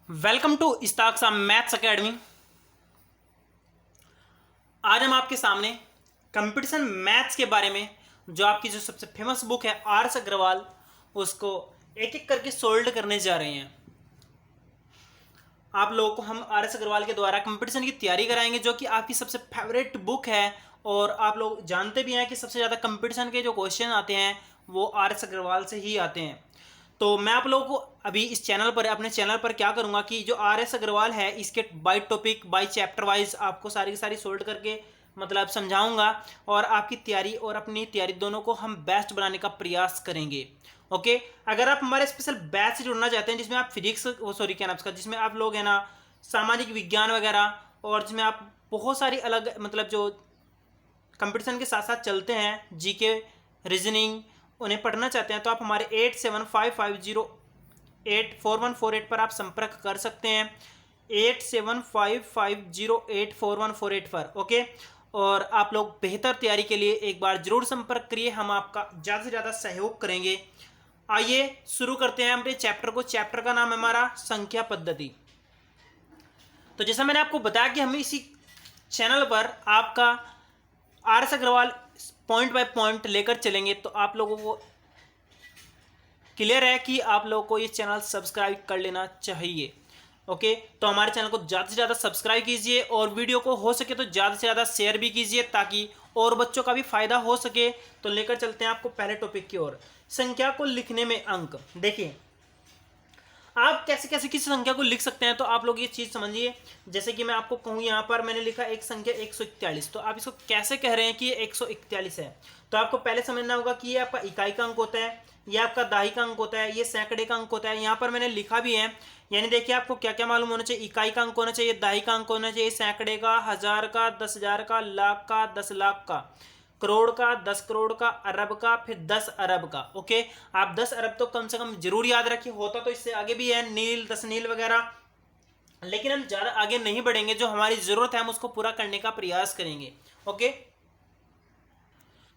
Welcome to इस्ताक्सा maths academy. आज हम आपके सामने कंपटीशन मैथ्स के बारे में जो आपकी जो सबसे फेमस बुक है आर एस अग्रवाल उसको एक एक करके सोल्व करने जा रहे हैं। आप लोगों को हम आर एस अग्रवाल के द्वारा कंपटीशन की तैयारी कराएंगे जो कि आपकी सबसे फेवरेट बुक है और आप लोग जानते भी हैं कि सबसे ज़्यादा कंपटीशन के जो क्वेश्चन आते हैं वो आर एस अग्रवाल से ही आते हैं। तो मैं आप लोगों को अभी इस चैनल पर अपने चैनल पर क्या करूंगा कि जो आर एस अग्रवाल है इसके by topic by chapter wise आपको सारी की सारी सोल्व करके मतलब समझाऊंगा और आपकी तैयारी और अपनी तैयारी दोनों को हम बेस्ट बनाने का प्रयास करेंगे। ओके, अगर आप हमारे स्पेशल बैच से जुड़ना चाहते हैं जिसमें आप फिजिक्स वो सॉरी क्या नाम उसका जिसमें आप लोग है ना सामाजिक विज्ञान वगैरह और जिसमें आप बहुत सारी अलग मतलब जो कंपटीशन के साथ साथ चलते हैं जीके रीजनिंग उन्हें पढ़ना चाहते हैं तो आप हमारे 8755084148 पर आप संपर्क कर सकते हैं 8755084148 पर। ओके, और आप लोग बेहतर तैयारी के लिए एक बार जरूर संपर्क करिए, हम आपका ज़्यादा से ज़्यादा सहयोग करेंगे। आइए शुरू करते हैं हमारे चैप्टर को। चैप्टर का नाम है हमारा संख्या पद्धति। तो जैसा मैंने आपको बताया कि हम इसी चैनल पर आपका R S Agarwal point by point लेकर चलेंगे, तो आप लोगों को क्लियर है कि आप लोगों को ये चैनल सब्सक्राइब कर लेना चाहिए। ओके, तो हमारे चैनल को ज़्यादा से ज़्यादा सब्सक्राइब कीजिए और वीडियो को हो सके तो ज़्यादा से ज़्यादा शेयर भी कीजिए ताकि और बच्चों का भी फायदा हो सके। तो लेकर चलते हैं आपको पहले टॉपिक की ओर, संख्या को लिखने में अंक। देखिए आप कैसे कैसे किसी संख्या को लिख सकते हैं, तो आप लोग ये चीज़ समझिए। जैसे कि मैं आपको कहूँ यहाँ पर मैंने लिखा एक संख्या 141, तो आप इसको कैसे कह रहे हैं कि ये 141 है। तो आपको पहले समझना होगा कि ये आपका इकाई का अंक होता है, ये आपका दहाई का अंक होता है, ये सैकड़े का अंक होता है। यहाँ पर मैंने लिखा भी है, यानी देखिए आपको क्या क्या मालूम होना चाहिए। इकाई का अंक होना चाहिए, दहाई का अंक होना चाहिए, सैकड़े का, हजार का, 10,000 का, लाख का, 10 लाख का, करोड़ का, 10 करोड़ का, अरब का, फिर 10 अरब का। ओके, आप 10 अरब तो कम से कम जरूर याद रखिए, होता तो इससे आगे भी है नील 10 नील वगैरह, लेकिन हम ज़्यादा आगे नहीं बढ़ेंगे। जो हमारी ज़रूरत है हम उसको पूरा करने का प्रयास करेंगे। ओके,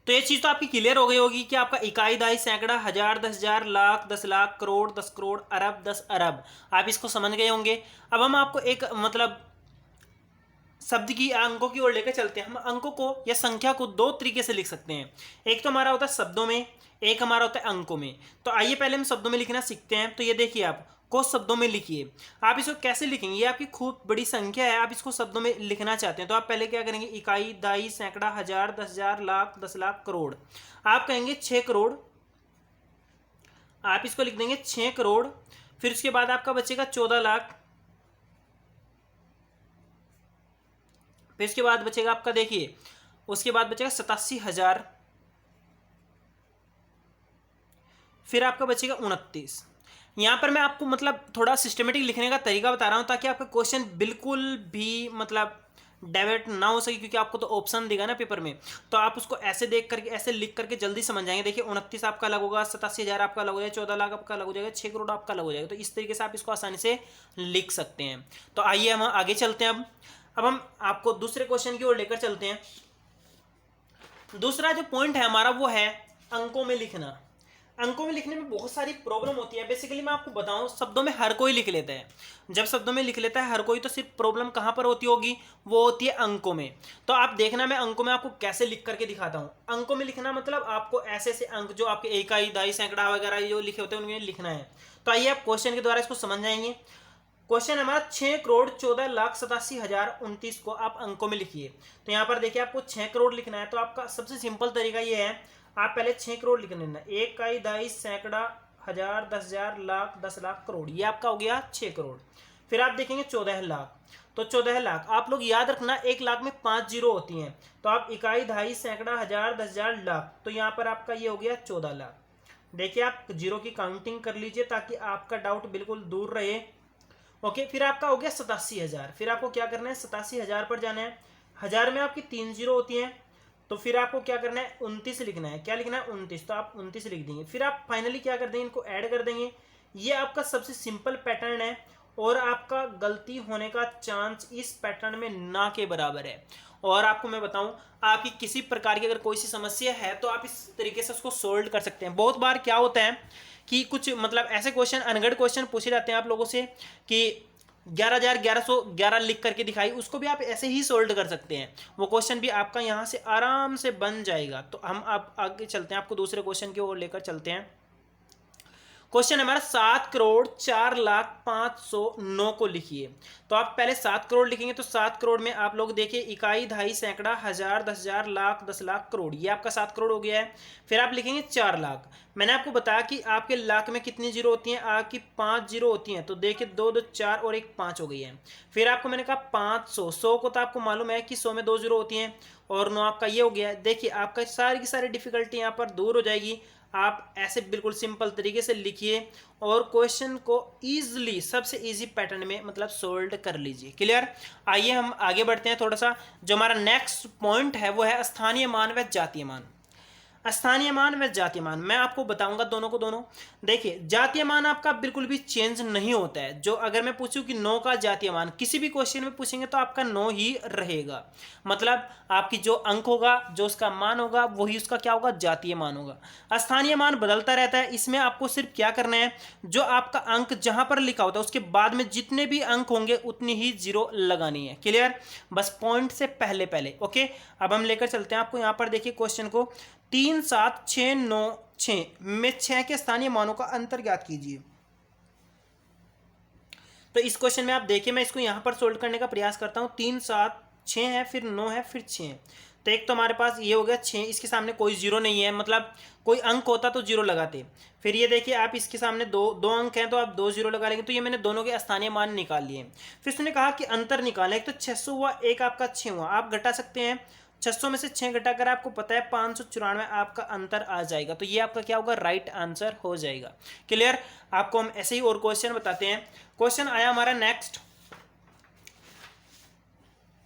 तो ये चीज़ तो आपकी क्लियर हो गई होगी कि आपका इकाई, दहाई, सैकड़ा, हजार, 10,000, लाख, 10 लाख, करोड़, 10 करोड़, अरब, 10 अरब, आप इसको समझ गए होंगे। अब हम आपको एक मतलब शब्द की अंकों की ओर लेकर चलते हैं। हम अंकों को या संख्या को दो तरीके से लिख सकते हैं, एक तो हमारा होता है शब्दों में, एक हमारा होता है अंकों में। तो आइए पहले हम शब्दों में लिखना सीखते हैं। तो ये देखिए आप को शब्दों में लिखिए। आप इसको कैसे लिखेंगे, ये आपकी खूब बड़ी संख्या है, आप इसको शब्दों में लिखना चाहते हैं तो आप पहले क्या करेंगे, इकाई, दहाई, सैकड़ा, हजार, 10,000, लाख, 10 लाख, करोड़। आप कहेंगे 6 करोड़, आप इसको लिख देंगे 6 करोड़। फिर उसके बाद आपका बचेगा 14 लाख, फिर उसके बाद बचेगा आपका देखिए उसके बाद बचेगा 87,000, फिर आपका बचेगा 29। यहाँ पर मैं आपको मतलब थोड़ा सिस्टमेटिक लिखने का तरीका बता रहा हूँ ताकि आपका क्वेश्चन बिल्कुल भी मतलब डाइवर्ट ना हो सके, क्योंकि आपको तो ऑप्शन देगा ना पेपर में, तो आप उसको ऐसे देख करके ऐसे लिख करके जल्दी समझ जाएंगे। देखिए 29 आपका अलग होगा, 87,000 आपका अलग हो जाएगा, 14 लाख आपका अलग हो जाएगा, 6 करोड़ आपका अलग हो जाएगा। तो इस तरीके से आप इसको आसानी से लिख सकते हैं। तो आइए हम आगे चलते हैं। अब हम आपको दूसरे क्वेश्चन की ओर लेकर चलते हैं। दूसरा जो पॉइंट है हमारा वो है अंकों में लिखना। अंकों में लिखने में बहुत सारी प्रॉब्लम होती है। बेसिकली मैं आपको बताऊं, शब्दों में हर कोई लिख लेता है। जब शब्दों में लिख लेता है हर कोई, तो सिर्फ प्रॉब्लम कहाँ पर होती होगी, वो होती है अंकों में। तो आप देखना मैं अंकों में आपको कैसे लिख करके दिखाता हूँ। अंकों में लिखना मतलब आपको ऐसे ऐसे अंक जो आपके इकाई, दहाई, सैकड़ा वगैरह जो लिखे होते हैं उनमें लिखना है। तो आइए आप क्वेश्चन के द्वारा इसको समझ जाएंगे। क्वेश्चन हमारा 6 करोड़ 14,87,029 को आप अंकों में लिखिए। तो यहाँ पर देखिए आपको 6 करोड़ लिखना है, तो आपका सबसे सिंपल तरीका ये है, आप पहले 6 करोड़ लिख लेना। एक इकाई, दहाई, सैकड़ा, हजार, 10,000, लाख, 10 लाख, करोड़, ये आपका हो गया 6 करोड़। फिर आप देखेंगे 14 लाख, तो 14 लाख आप लोग याद रखना 1 लाख में 5 जीरो होती हैं, तो आप इकाई, दहाई, सैकड़ा, हजार, 10,000, लाख, तो यहाँ पर आपका ये हो गया 14 लाख। देखिए आप जीरो की काउंटिंग कर लीजिए ताकि आपका डाउट बिल्कुल दूर रहे। ओके, फिर आपका हो गया 87,000। फिर आपको क्या करना है, 87,000 पर जाना है। हजार में आपकी 3 जीरो होती हैं, तो फिर आपको क्या करना है, 29 लिखना है। क्या लिखना है, 29, तो आप 29 लिख देंगे। फिर आप फाइनली क्या कर देंगे, इनको ऐड कर देंगे। ये आपका सबसे सिंपल पैटर्न है और आपका गलती होने का चांस इस पैटर्न में ना के बराबर है। और आपको मैं बताऊं, आपकी किसी प्रकार की अगर कोई सी समस्या है तो आप इस तरीके से उसको सोल्व कर सकते हैं। बहुत बार क्या होता है कि कुछ मतलब ऐसे क्वेश्चन, अनगढ़ क्वेश्चन पूछे जाते हैं आप लोगों से कि 11,1111 लिख करके दिखाई, उसको भी आप ऐसे ही सोल्व कर सकते हैं, वो क्वेश्चन भी आपका यहाँ से आराम से बन जाएगा। तो हम अब आगे चलते हैं, आपको दूसरे क्वेश्चन की ओर लेकर चलते हैं। क्वेश्चन हमारा 7,04,05,09 को लिखिए। तो आप पहले 7 करोड़ लिखेंगे, तो 7 करोड़ में आप लोग देखिए इकाई, दहाई, सैकड़ा, हजार, 10,000, लाख, 10 लाख, करोड़, ये आपका 7 करोड़ हो गया है। फिर आप लिखेंगे 4 लाख। मैंने आपको बताया कि आपके लाख में कितनी जीरो होती हैं, आपकी 5 जीरो होती हैं। तो देखिए 2 2 4 और 1 5 हो गई है। फिर आपको मैंने कहा 500, 100 को तो आपको मालूम है कि 100 में 2 जीरो होती हैं, और 9 आपका ये हो गया है। देखिए आपका सारी की सारी डिफिकल्टी यहाँ पर दूर हो जाएगी। आप ऐसे बिल्कुल सिंपल तरीके से लिखिए और क्वेश्चन को इजीली, सबसे इजी पैटर्न में मतलब सोल्व कर लीजिए। क्लियर। आइए हम आगे बढ़ते हैं थोड़ा सा। जो हमारा नेक्स्ट पॉइंट है वो है स्थानीय मान व जातीय मान। स्थानीय मान व जातीय मान मैं आपको बताऊंगा दोनों को दोनों। देखिए जातीय मान आपका बिल्कुल भी चेंज नहीं होता है। जो अगर मैं पूछूं कि 9 का जातीय मान, किसी भी क्वेश्चन में पूछेंगे तो आपका 9 ही रहेगा। मतलब आपकी जो अंक होगा, जो उसका मान होगा, वही उसका क्या होगा, जातीय मान होगा। स्थानीय मान बदलता रहता है। इसमें आपको सिर्फ क्या करना है, जो आपका अंक जहां पर लिखा होता है उसके बाद में जितने भी अंक होंगे उतनी ही जीरो लगानी है। क्लियर। बस पॉइंट से पहले पहले। ओके। अब हम लेकर चलते हैं आपको यहाँ पर। देखिए क्वेश्चन को, 3 7 6 9 6 में 6 के स्थानीय मानों का अंतर ज्ञात कीजिए। तो इस क्वेश्चन में आप देखिए, मैं इसको यहां पर सोल्व करने का प्रयास करता हूं। 3 7 6 है, फिर 9 है, फिर 6 है। तो एक तो हमारे पास ये हो गया 6, इसके सामने कोई जीरो नहीं है, मतलब कोई अंक होता तो जीरो लगाते। फिर ये देखिए आप इसके सामने दो अंक हैं तो आप 2 जीरो लगा लेंगे। तो ये मैंने दोनों के स्थानीय मान निकाल लिए। फिर उसने कहा कि अंतर निकालें। एक तो 600 हुआ, एक आपका 6 हुआ। आप घटा सकते हैं, 600 में से 6 घटाकर आपको पता है 594 आपका अंतर आ जाएगा। तो ये आपका क्या होगा, राइट आंसर हो जाएगा। क्लियर। आपको हम ऐसे ही और क्वेश्चन बताते हैं। क्वेश्चन आया हमारा नेक्स्ट,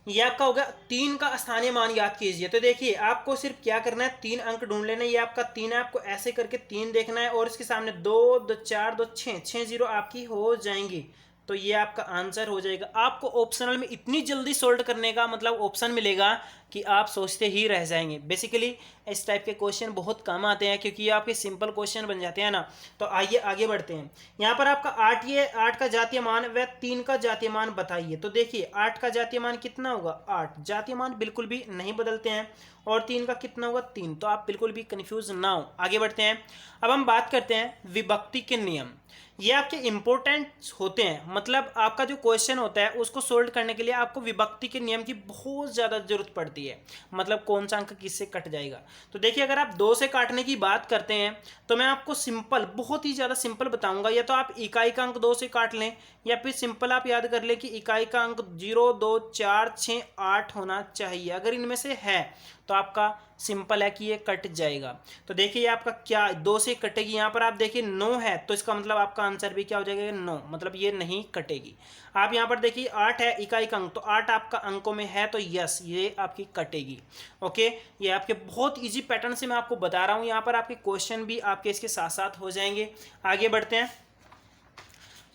ये आपका होगा 3 का स्थानीय मान याद कीजिए। तो देखिए आपको सिर्फ क्या करना है, 3 अंक ढूंढ लेना है। ये आपका 3 है, आपको ऐसे करके 3 देखना है और इसके सामने 2 2 4 2 6 जीरो आपकी हो जाएंगी। तो ये आपका आंसर हो जाएगा। आपको ऑप्शनल में इतनी जल्दी सोल्व करने का मतलब ऑप्शन मिलेगा कि आप सोचते ही रह जाएंगे। बेसिकली इस टाइप के क्वेश्चन बहुत कम आते हैं क्योंकि ये आपके सिंपल क्वेश्चन बन जाते हैं ना। तो आइए आगे बढ़ते हैं। यहाँ पर आपका 8, ये 8 का जातीय मान व 3 का जातीय मान बताइए। तो देखिए 8 का जातीय मान कितना होगा, 8। जातीय मान बिल्कुल भी नहीं बदलते हैं। और 3 का कितना होगा, 3। तो आप बिल्कुल भी कंफ्यूज ना हो। आगे बढ़ते हैं। अब हम बात करते हैं विभक्ति के नियम। ये आपके इंपॉर्टेंट होते हैं। मतलब आपका जो क्वेश्चन होता है उसको सोल्व करने के लिए आपको विभक्ति के नियम की बहुत ज़्यादा जरूरत पड़ती है। मतलब कौन सा अंक किससे कट जाएगा। तो देखिए अगर आप 2 से काटने की बात करते हैं तो मैं आपको सिंपल, बहुत ही ज़्यादा सिंपल बताऊंगा। या तो आप इकाई का अंक 2 से काट लें, या फिर सिंपल आप याद कर लें कि इकाई का अंक 0 2 4 6 8 होना चाहिए। अगर इनमें से है तो आपका सिंपल है कि ये कट जाएगा। तो देखिए आपका क्या 2 से कटेगी। यहाँ पर आप देखिए 9 है तो इसका मतलब आपका आंसर भी क्या हो जाएगा, 9। मतलब ये नहीं कटेगी। आप यहाँ पर देखिए 8 है इकाई का अंक, तो 8 आपका अंकों में है तो यस ये आपकी कटेगी। ओके। ये आपके बहुत इजी पैटर्न से मैं आपको बता रहा हूँ। यहाँ पर आपके क्वेश्चन भी आपके इसके साथ साथ हो जाएंगे। आगे बढ़ते हैं।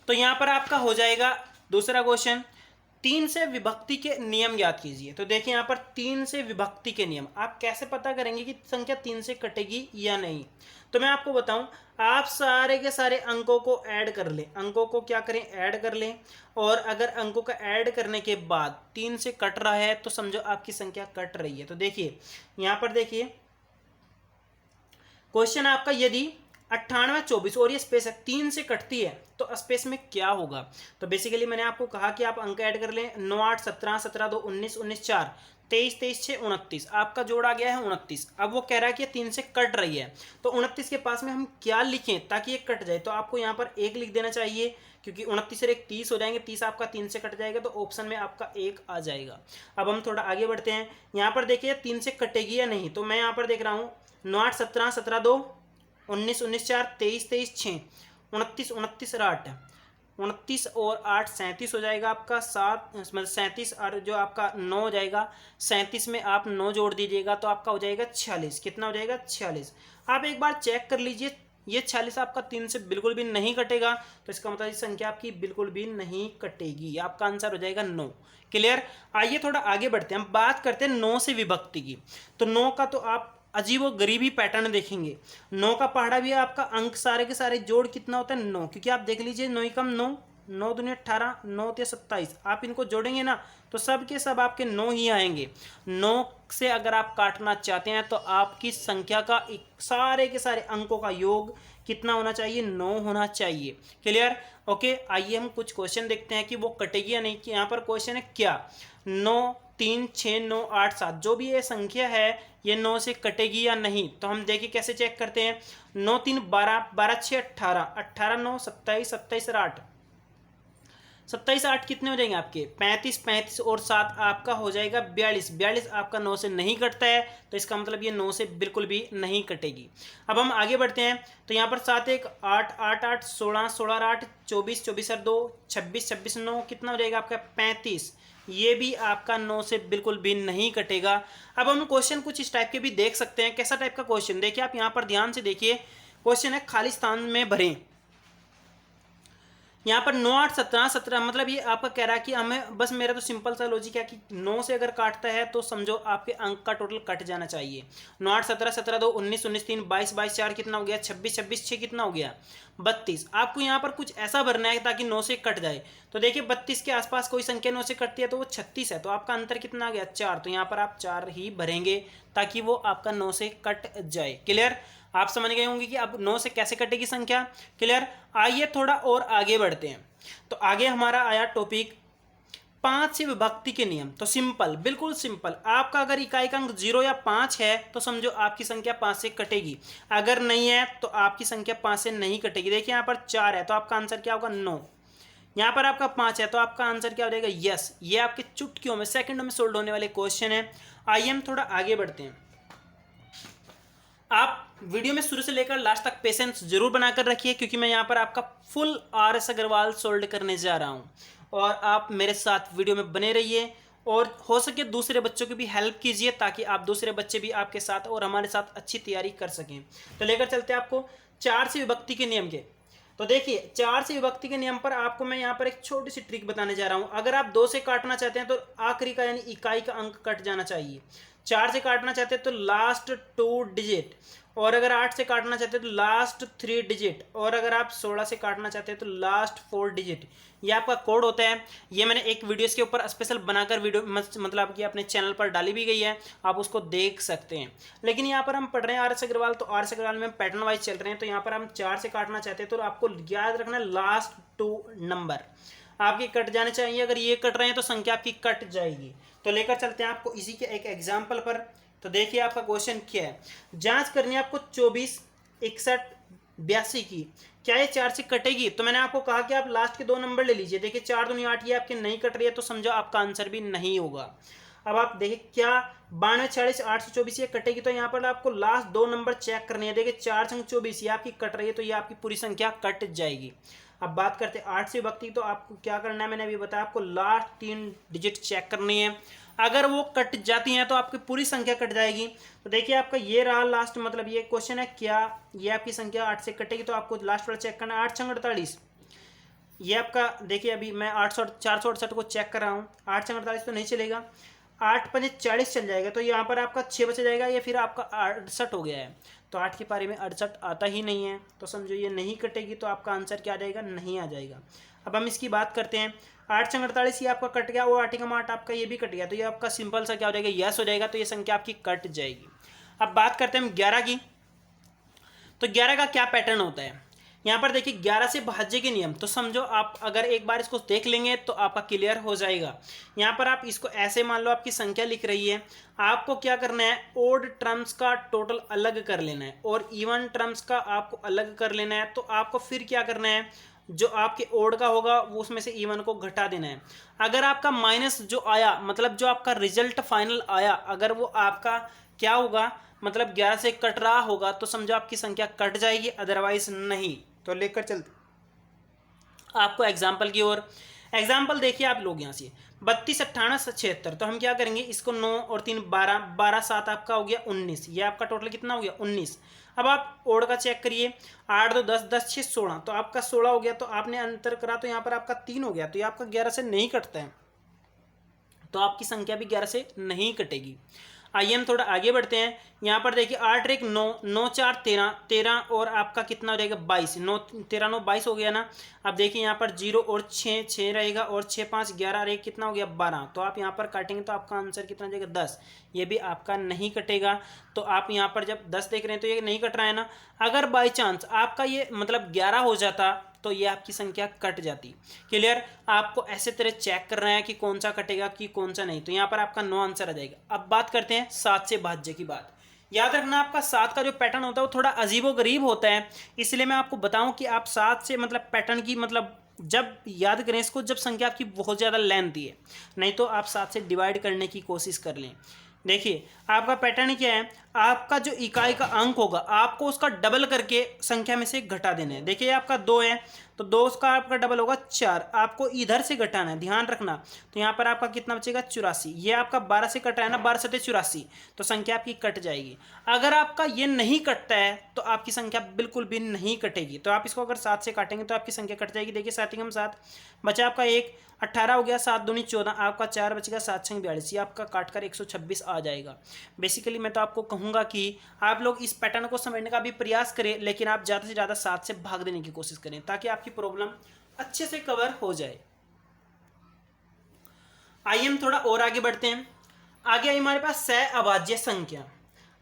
तो यहाँ पर आपका हो जाएगा दूसरा क्वेश्चन, 3 से विभक्ति के नियम याद कीजिए। तो देखिए यहाँ पर 3 से विभक्ति के नियम आप कैसे पता करेंगे कि संख्या 3 से कटेगी या नहीं। तो मैं आपको बताऊं, आप सारे के सारे अंकों को ऐड कर लें। अंकों को क्या करें, ऐड कर लें। और अगर अंकों का ऐड करने के बाद 3 से कट रहा है तो समझो आपकी संख्या कट रही है। तो देखिए यहाँ पर देखिए क्वेश्चन आपका, यदि 98 24 और ये स्पेस है 3 से कटती है तो स्पेस में क्या होगा। तो बेसिकली मैंने आपको कहा कि आप अंक ऐड कर लें। 9 8 17 17 2 19 19 4 23 23 6 29, आपका जोड़ आ गया है 29। अब वो कह रहा है कि 3 से कट रही है तो 29 के पास में हम क्या लिखें ताकि ये कट जाए। तो आपको यहाँ पर 1 लिख देना चाहिए क्योंकि 29 से 1 30 हो जाएंगे। 30 आपका 3 से कट जाएगा तो ऑप्शन में आपका 1 आ जाएगा। अब हम थोड़ा आगे बढ़ते हैं। यहाँ पर देखिए 3 से कटेगी या नहीं। तो मैं यहाँ पर देख रहा हूँ 9 8 17 17 2 19 19 4 23 23 6 29 29 और 8 29 और 8 37 हो जाएगा आपका। 7 मतलब 37 और जो आपका 9 हो जाएगा। 37 में आप 9 जोड़ दीजिएगा तो आपका हो जाएगा 46। कितना हो जाएगा, 46। आप एक बार चेक कर लीजिए, ये 46 आपका 3 से बिल्कुल भी नहीं कटेगा। तो इसका मतलब संख्या आपकी बिल्कुल भी नहीं कटेगी। आपका आंसर हो जाएगा 9। क्लियर। आइए थोड़ा आगे बढ़ते हैं। हम बात करते हैं 9 से विभक्ति की। तो 9 का तो आप अजीब व गरीबी पैटर्न देखेंगे। 9 का पहाड़ा भी आपका अंक सारे के सारे जोड़ कितना होता है, 9। क्योंकि आप देख लीजिए 9 कम 9 9 दूनी 18, 9 ते 27, आप इनको जोड़ेंगे ना तो सब के सब आपके 9 ही आएंगे। 9 से अगर आप काटना चाहते हैं तो आपकी संख्या का सारे के सारे अंकों का योग कितना होना चाहिए? 9 होना चाहिए। क्लियर? ओके, आइए हम कुछ क्वेश्चन देखते हैं कि वो कटेगी या नहीं। कि यहाँ पर क्वेश्चन है क्या 9, 3, 6, 9, 8, 7 जो भी ये संख्या है ये 9 से कटेगी या नहीं। तो हम देखिए कैसे चेक करते हैं। 9 3 12, 12 6 18, 18 9 27, 27 और 8, 27 8 कितने हो जाएंगे आपके? 35, 35 और 7 आपका हो जाएगा 42, 42 आपका 9 से नहीं कटता है तो इसका मतलब ये 9 से बिल्कुल भी नहीं कटेगी। अब हम आगे बढ़ते हैं तो यहाँ पर 7 1 8 8 8 16 16 8 24 24 और 2 26 26 9 कितना हो जाएगा आपका? 35, ये भी आपका 9 से बिल्कुल भी नहीं कटेगा। अब हम क्वेश्चन कुछ इस टाइप के भी देख सकते हैं। कैसा टाइप का क्वेश्चन? देखिए आप यहाँ पर ध्यान से देखिए, क्वेश्चन है खाली स्थान में भरें। यहाँ पर 9 8 17 17 मतलब ये आपका कह रहा है कि हमें बस, मेरा तो सिंपल सा लॉजिक है कि 9 से अगर काटता है तो समझो आपके अंक का टोटल कट जाना चाहिए। 9 8 17 17 2 19 19 3 22 22 4 कितना हो गया? 26 26 6 कितना हो गया? 32। आपको यहाँ पर कुछ ऐसा भरना है ताकि 9 से कट जाए। तो देखिए 32 के आसपास कोई संख्या 9 से कटती है तो वो 36 है, तो आपका अंतर कितना आ गया? 4। तो यहाँ पर आप 4 ही भरेंगे ताकि वो आपका 9 से कट जाए। क्लियर? आप समझ गए होंगे कि अब 9 से कैसे कटेगी संख्या। क्लियर? आइए थोड़ा और आगे बढ़ते हैं। तो आगे हमारा आया टॉपिक 5 से विभक्ति के नियम। तो सिंपल, बिल्कुल सिंपल। आपका अगर इकाई का अंक 0 या 5 है तो समझो आपकी संख्या 5 से कटेगी। अगर नहीं है तो आपकी संख्या 5 से नहीं कटेगी। देखिए यहाँ पर 4 है तो आपका आंसर क्या होगा? 9। यहाँ पर आपका 5 है तो आपका आंसर क्या हो जाएगा? यस। ये आपके चुटकियों में, सेकंडों में सोल्व होने वाले क्वेश्चन है। आइए हम थोड़ा आगे बढ़ते हैं। आप वीडियो में शुरू से लेकर लास्ट तक पेशेंस जरूर बनाकर रखिए क्योंकि मैं यहाँ पर आपका फुल RS अग्रवाल सोल्व करने जा रहा हूँ और आप मेरे साथ वीडियो में बने रहिए और हो सके दूसरे बच्चों की भी हेल्प कीजिए ताकि आप दूसरे बच्चे भी आपके साथ और हमारे साथ अच्छी तैयारी कर सकें। तो लेकर चलते हैं आपको 4 से विभक्ति के नियम के। तो देखिए 4 से विभक्ति के नियम पर आपको मैं यहाँ पर एक छोटी सी ट्रिक बताने जा रहा हूँ। अगर आप 2 से काटना चाहते हैं तो आखिरी का यानी इकाई का अंक कट जाना चाहिए। 4 से काटना चाहते हैं तो लास्ट 2 डिजिट, और अगर 8 से काटना चाहते हैं तो लास्ट 3 डिजिट, और अगर आप 16 से काटना चाहते हैं तो लास्ट 4 डिजिट। ये आपका कोड होता है। ये मैंने एक वीडियो इसके ऊपर स्पेशल बनाकर वीडियो मतलब कि अपने चैनल पर डाली भी गई है, आप उसको देख सकते हैं। लेकिन यहाँ पर हम पढ़ रहे हैं RS अग्रवाल, तो RS अग्रवाल में पैटर्न वाइज चल रहे हैं। तो यहाँ पर हम 4 से काटना चाहते हैं तो आपको याद रखना लास्ट 2 नंबर आपके कट जाने चाहिए। अगर ये कट रहे हैं तो संख्या आपकी कट जाएगी। तो लेकर चलते हैं आपको इसी के एक एग्जाम्पल पर। तो देखिए आपका क्वेश्चन क्या है। जांच करनी है आपको 24 61 82 की, क्या ये 4 से कटेगी? तो मैंने आपको कहा कि आप लास्ट के 2 नंबर ले लीजिए। देखिए 4 दूनी 8, ये आपके नहीं कट रही है तो समझो आपका आंसर भी नहीं होगा। अब आप देखिए क्या 92 46 824 ये कटेगी, तो यहाँ पर आपको लास्ट 2 नंबर चेक करने हैं। देखिए 4 संग 24 ये आपकी कट रही है तो ये आपकी पूरी संख्या कट जाएगी। अब बात करते हैं 8 से विभक्ति। तो आपको क्या करना है, मैंने अभी बताया, आपको लास्ट 3 डिजिट चेक करनी है। अगर वो कट जाती हैं तो आपकी पूरी संख्या कट जाएगी। तो देखिए आपका ये रहा लास्ट, मतलब ये क्वेश्चन है क्या ये आपकी संख्या 8 से कटेगी, तो आपको लास्ट वाला चेक करना है। 8 छंग 48, ये आपका देखिए अभी मैं 468 को चेक कर रहा हूँ। 8 छंग 48 तो नहीं चलेगा, 8 पंजे 40 चल जाएगा, तो यहाँ पर आपका 6 बच जाएगा, ये फिर आपका 68 हो गया है। तो 8 की पारी में 68 आता ही नहीं है तो समझो ये नहीं कटेगी। तो आपका आंसर क्या आ जाएगा? नहीं आ जाएगा। अब हम इसकी बात करते हैं। 8 छंग 48 ये आपका कट गया, और 8 का 8 आपका ये भी कट गया, तो ये आपका सिंपल सा क्या हो जाएगा? यस हो जाएगा। तो ये संख्या आपकी कट जाएगी। अब बात करते हैं हम 11 की। तो 11 का क्या पैटर्न होता है। यहाँ पर देखिए 11 से भाज्य के नियम। तो समझो आप अगर एक बार इसको देख लेंगे तो आपका क्लियर हो जाएगा। यहाँ पर आप इसको ऐसे मान लो आपकी संख्या लिख रही है, आपको क्या करना है, ओड टर्म्स का टोटल अलग कर लेना है और इवन टर्म्स का आपको अलग कर लेना है। तो आपको फिर क्या करना है, जो आपके ओड का होगा वो उसमें से इवन को घटा देना है। अगर आपका माइनस जो आया, मतलब जो आपका रिजल्ट फाइनल आया, अगर वो आपका क्या होगा, मतलब 11 से कट रहा होगा, तो समझो आपकी संख्या कट जाएगी, अदरवाइज नहीं। तो लेकर चलते आपको एग्जाम्पल की ओर। एग्जाम्पल देखिए आप लोग यहाँ से 32 98 76। तो हम क्या करेंगे, इसको 9 और 3 12 12 7 आपका हो गया 19, ये आपका टोटल कितना हो गया? 19। अब आप ओड का चेक करिए, 8 2 10 10 6 16, तो आपका 16 हो गया। तो आपने अंतर करा तो यहाँ पर आपका 3 हो गया, तो ये आपका 11 से नहीं कटता है, तो आपकी संख्या भी 11 से नहीं कटेगी। आइए हम थोड़ा आगे बढ़ते हैं। यहाँ पर देखिए 8 एक 9, 9 4 13, 13 और आपका कितना रहेगा 22, 9 13 9 22 हो गया ना। अब देखिए यहाँ पर 0 और 6, 6 रहेगा और 6 5 11 और 1 कितना हो गया 12। तो आप यहाँ पर काटेंगे तो आपका आंसर कितना जाएगा 10। ये भी आपका नहीं कटेगा। तो आप यहाँ पर जब 10 देख रहे हैं तो ये नहीं कट रहा है ना। अगर बाई चांस आपका ये मतलब 11 हो जाता तो ये आपकी संख्या कट जाती। क्लियर। आपको ऐसे तरह चेक करना है कि कौन सा कटेगा कि कौन सा नहीं। तो यहाँ पर आपका 9 आंसर आ जाएगा। अब बात करते हैं 7 से भाज्य की बात। याद रखना आपका 7 का जो पैटर्न होता है वो थोड़ा अजीबोगरीब होता है। इसलिए मैं आपको बताऊं कि आप 7 से मतलब पैटर्न की मतलब जब याद करें इसको जब संख्या आपकी बहुत ज़्यादा लेंथी है, नहीं तो आप 7 से डिवाइड करने की कोशिश कर लें। देखिए आपका पैटर्न क्या है, आपका जो इकाई का अंक होगा आपको उसका डबल करके संख्या में से घटा देना है। देखिए आपका 2 है तो 2 उसका आपका डबल होगा 4, आपको इधर से घटाना है, ध्यान रखना। तो यहाँ पर आपका कितना बचेगा 84। ये आपका 12 से कट रहा है ना, 12 सते 84, तो संख्या आपकी कट जाएगी। अगर आपका ये नहीं कटता है तो आपकी संख्या बिल्कुल भी नहीं कटेगी। तो आप इसको अगर 7 से काटेंगे तो आपकी संख्या कट जाएगी। देखिए 7 हम 7 बचा आपका 1, 18 हो गया, 7 दूनी 14, आपका 4 बचेगा, 7 6 42, ये आपका काटकर 126 आ जाएगा। बेसिकली मैं तो आपको कहूँगा कि आप लोग इस पैटर्न को समझने का भी प्रयास करें, लेकिन आप ज़्यादा से ज़्यादा 7 से भाग देने की कोशिश करें ताकि आपकी प्रॉब्लम अच्छे से कवर हो जाए। आइए हम थोड़ा और आगे बढ़ते हैं। आगे आई हमारे पास सह अभाज्य संख्या।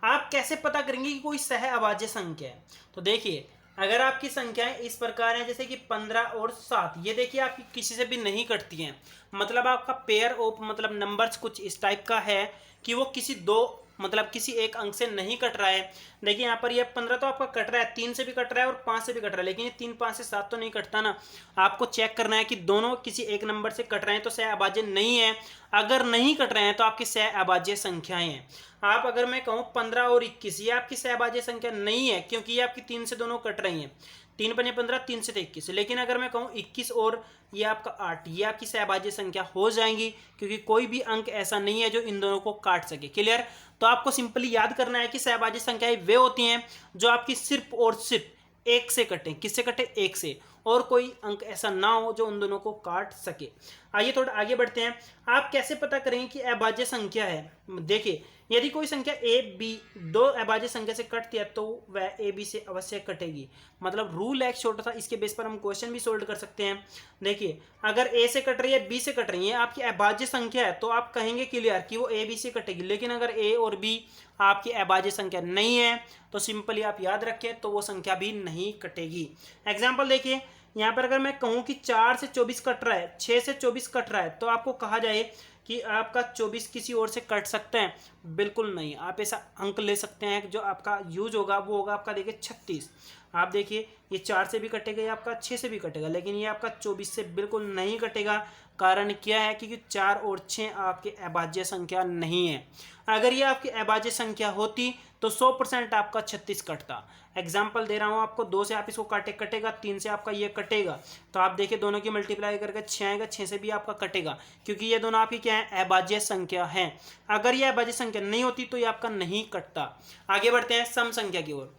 आप कैसे पता करेंगे कि कोई सह अभाज्य संख्या है। तो देखिए अगर आपकी संख्याएं इस प्रकार हैं जैसे कि 15 और 7, ये देखिए आपकी किसी से भी नहीं कटती हैं। मतलब आपका पेयर ऑफ मतलब नंबर्स कुछ इस टाइप का है कि वो किसी दो मतलब किसी एक अंक से नहीं कट रहा है। देखिए यहाँ पर ये 15 तो आपका कट रहा है, 3 से भी कट रहा है और 5 से भी कट रहा है, लेकिन ये 3 5 से 7 तो नहीं कटता ना। आपको चेक करना है कि दोनों किसी एक नंबर से कट रहे हैं तो सह अभाज्य नहीं है। अगर नहीं कट रहे हैं तो आपकी सह अभाज्य संख्याएं हैं। आप अगर मैं कहूँ 15 और 21, ये आपकी सह अभाज्य संख्या नहीं है क्योंकि ये आपकी 3 से दोनों कट रही हैं। 3 बने 15, 3 से 21। लेकिन अगर मैं कहूँ 21 और ये आपका 8, ये आपकी सहभाज्य संख्या हो जाएंगी क्योंकि कोई भी अंक ऐसा नहीं है जो इन दोनों को काट सके। क्लियर। तो आपको सिंपली याद करना है कि सहभाज्य संख्याएं वे होती हैं जो आपकी सिर्फ और सिर्फ एक से कटे। किससे कटे? एक से, और कोई अंक ऐसा ना हो जो उन दोनों को काट सके। आइए थोड़ा आगे बढ़ते हैं। आप कैसे पता करेंगे कि अभाज्य संख्या है? देखिए यदि कोई संख्या ए बी दो अभाज्य संख्या से कटती है तो वह ए बी से अवश्य कटेगी। मतलब रूल है छोटा सा, इसके बेस पर हम क्वेश्चन भी सोल्व कर सकते हैं। देखिए अगर ए से कट रही है बी से कट रही है, आपकी अभाज्य संख्या है तो आप कहेंगे क्लियर कि वो ए बी से कटेगी। लेकिन अगर ए और बी आपकी अभाज्य संख्या नहीं है तो सिंपली आप याद रखें तो वो संख्या भी नहीं कटेगी। एग्जाम्पल देखिए यहाँ पर अगर मैं कहूँ कि 4 से 24 कट रहा है, 6 से 24 कट रहा है, तो आपको कहा जाए कि आपका 24 किसी और से कट सकते हैं? बिल्कुल नहीं। आप ऐसा अंक ले सकते हैं जो आपका यूज होगा वो होगा आपका देखिए 36। आप देखिए ये 4 से भी कटेगा, ये आपका 6 से भी कटेगा, लेकिन ये आपका 24 से बिल्कुल नहीं कटेगा। कारण क्या है? क्योंकि 4 और 6 आपके अभाज्य संख्या नहीं है। अगर ये आपकी अभाज्य संख्या होती तो 100% आपका 36 कटता। एग्जाम्पल दे रहा हूँ आपको, 2 से आप इसको काटे कटेगा, 3 से आपका ये कटेगा, तो आप देखिए दोनों की मल्टीप्लाई करके 6 आएगा, 6 से भी आपका कटेगा क्योंकि ये दोनों आपकी क्या है? अभाज्य संख्या है। अगर ये अभाज्य संख्या नहीं होती तो ये आपका नहीं कटता। आगे बढ़ते हैं सम संख्या की ओर।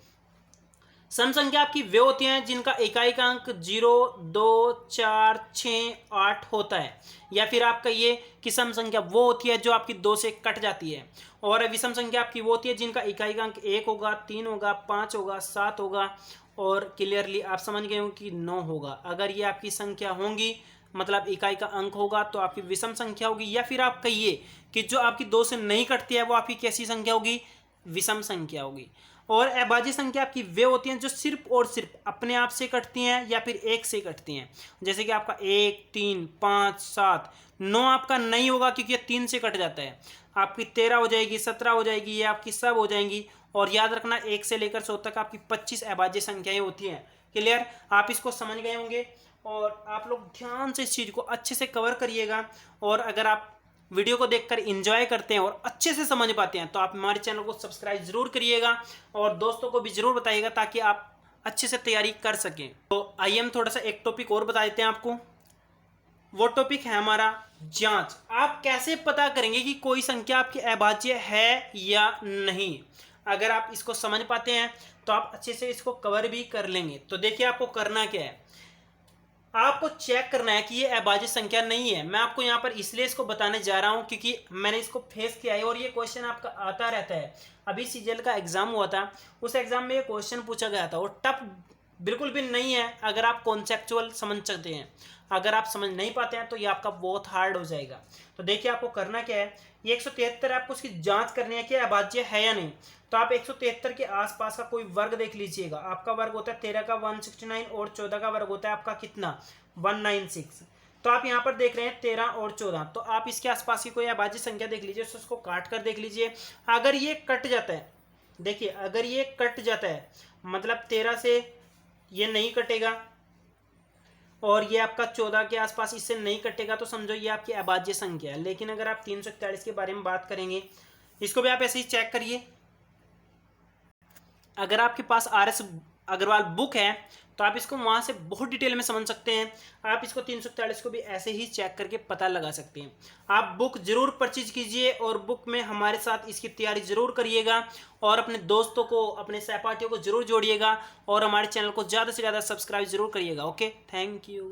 सम संख्या आपकी वे होती हैं जिनका इकाई का अंक 0 2 4 6 8 होता है, या फिर आपका ये कि सम संख्या वो होती है जो आपकी 2 से कट जाती है, और विषम संख्या आपकी वो होती है जिनका इकाई का अंक 1 होगा, 3 होगा, 5 होगा, 7 होगा, और क्लियरली आप समझ गए हो कि 9 होगा। अगर ये आपकी संख्या होंगी मतलब इकाई का अंक होगा तो आपकी विषम संख्या होगी, या फिर आप कहिए कि जो आपकी 2 से नहीं कटती है वो आपकी कैसी संख्या होगी? विषम संख्या होगी। और अभाज्य संख्या आपकी वे होती हैं जो सिर्फ और सिर्फ अपने आप से कटती हैं या फिर एक से कटती हैं। जैसे कि आपका 1 3 5 7 9 आपका नहीं होगा क्योंकि ये 3 से कट जाता है। आपकी 13 हो जाएगी, 17 हो जाएगी, ये आपकी सब हो जाएंगी। और याद रखना 1 से लेकर 100 तक आपकी 25 अभाज्य संख्याएं होती हैं। क्लियर। आप इसको समझ गए होंगे और आप लोग ध्यान से इस चीज़ को अच्छे से कवर करिएगा। और अगर आप वीडियो को देखकर एंजॉय करते हैं और अच्छे से समझ पाते हैं तो आप हमारे चैनल को सब्सक्राइब जरूर करिएगा और दोस्तों को भी जरूर बताइएगा ताकि आप अच्छे से तैयारी कर सकें। तो आइए हम थोड़ा सा एक टॉपिक और बता देते हैं आपको। वो टॉपिक है हमारा जांच। आप कैसे पता करेंगे कि कोई संख्या आपकी अभाज्य है या नहीं? अगर आप इसको समझ पाते हैं तो आप अच्छे से इसको कवर भी कर लेंगे। तो देखिए आपको करना क्या है। आपको चेक करना है कि ये अभाज्य संख्या नहीं है। मैं आपको यहाँ पर इसलिए इसको बताने जा रहा हूँ क्योंकि मैंने इसको फेस किया है और ये क्वेश्चन आपका आता रहता है। अभी सीजीएल का एग्जाम हुआ था, उस एग्जाम में ये क्वेश्चन पूछा गया था और टफ बिल्कुल भी नहीं है अगर आप कॉन्सेप्चुअल समझ सकते हैं। अगर आप समझ नहीं पाते हैं तो ये आपका बहुत हार्ड हो जाएगा। तो देखिए आपको करना क्या है, ये 173 आपको उसकी जांच करनी है कि अभाज्य है या नहीं। तो आप 173 के आसपास का कोई वर्ग देख लीजिएगा। आपका वर्ग होता है 13 का 169 और 14 का वर्ग होता है आपका कितना 196। तो आप यहाँ पर देख रहे हैं 13 और 14, तो आप इसके आसपास की कोई अभाज्य संख्या देख लीजिए, उसको काट कर देख लीजिए। अगर ये कट जाता है, देखिए अगर ये कट जाता है मतलब 13 से ये नहीं कटेगा और ये आपका 14 के आसपास इससे नहीं कटेगा, तो समझो ये आपकी अभाज्य संख्या है। लेकिन अगर आप 341 के बारे में बात करेंगे, इसको भी आप ऐसे ही चेक करिए। अगर आपके पास RS अग्रवाल बुक है तो आप इसको वहाँ से बहुत डिटेल में समझ सकते हैं। आप इसको 341 को भी ऐसे ही चेक करके पता लगा सकते हैं। आप बुक जरूर परचेज कीजिए और बुक में हमारे साथ इसकी तैयारी जरूर करिएगा और अपने दोस्तों को, अपने सहपाठियों को जरूर जोड़िएगा और हमारे चैनल को ज़्यादा से ज़्यादा सब्सक्राइब जरूर करिएगा। Okay, thank you.